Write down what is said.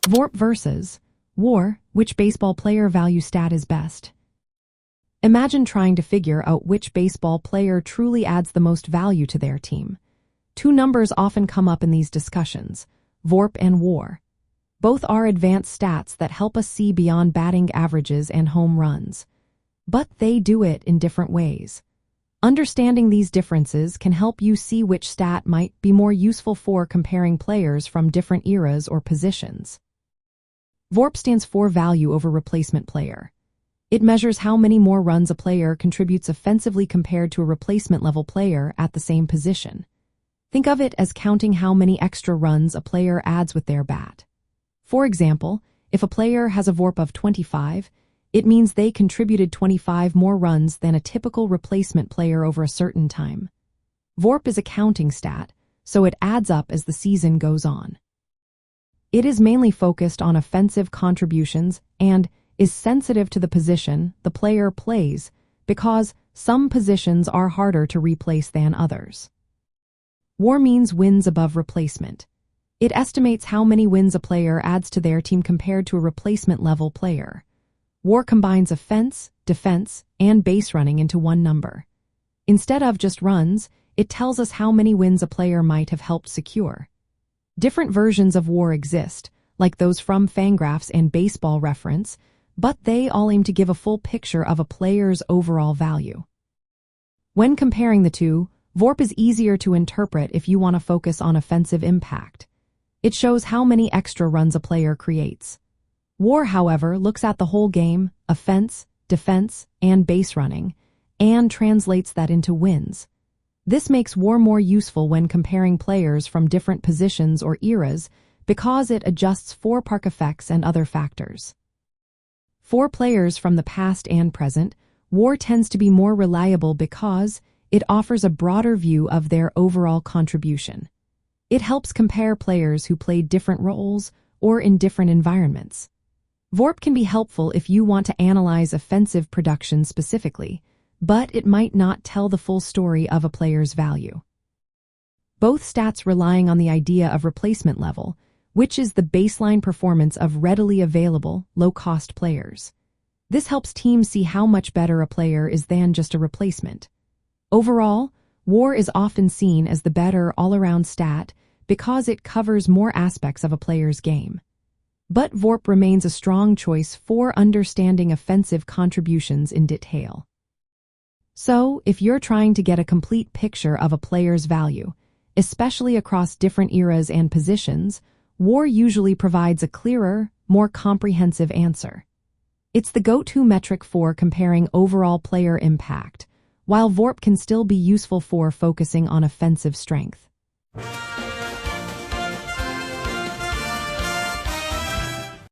VORP versus WAR, which baseball player value stat is best? Imagine trying to figure out which baseball player truly adds the most value to their team. Two numbers often come up in these discussions, VORP and WAR. Both are advanced stats that help us see beyond batting averages and home runs. But they do it in different ways. Understanding these differences can help you see which stat might be more useful for comparing players from different eras or positions. VORP stands for Value over Replacement Player. It measures how many more runs a player contributes offensively compared to a replacement-level player at the same position. Think of it as counting how many extra runs a player adds with their bat. For example, if a player has a VORP of 25, it means they contributed 25 more runs than a typical replacement player over a certain time. VORP is a counting stat, so it adds up as the season goes on. It is mainly focused on offensive contributions and is sensitive to the position the player plays because some positions are harder to replace than others. WAR means wins above replacement. It estimates how many wins a player adds to their team compared to a replacement-level player. WAR combines offense, defense, and base running into one number. Instead of just runs, it tells us how many wins a player might have helped secure. Different versions of WAR exist, like those from Fangraphs and Baseball Reference, but they all aim to give a full picture of a player's overall value. When comparing the two, VORP is easier to interpret if you want to focus on offensive impact. It shows how many extra runs a player creates. WAR, however, looks at the whole game, offense, defense, and base running, and translates that into wins. This makes WAR more useful when comparing players from different positions or eras because it adjusts for park effects and other factors. For players from the past and present, WAR tends to be more reliable because it offers a broader view of their overall contribution. It helps compare players who played different roles or in different environments. VORP can be helpful if you want to analyze offensive production specifically, but it might not tell the full story of a player's value. Both stats relying on the idea of replacement level, which is the baseline performance of readily available, low-cost players. This helps teams see how much better a player is than just a replacement. Overall, WAR is often seen as the better all-around stat because it covers more aspects of a player's game. But VORP remains a strong choice for understanding offensive contributions in detail. So, if you're trying to get a complete picture of a player's value, especially across different eras and positions, WAR usually provides a clearer, more comprehensive answer. It's the go-to metric for comparing overall player impact, while VORP can still be useful for focusing on offensive strength.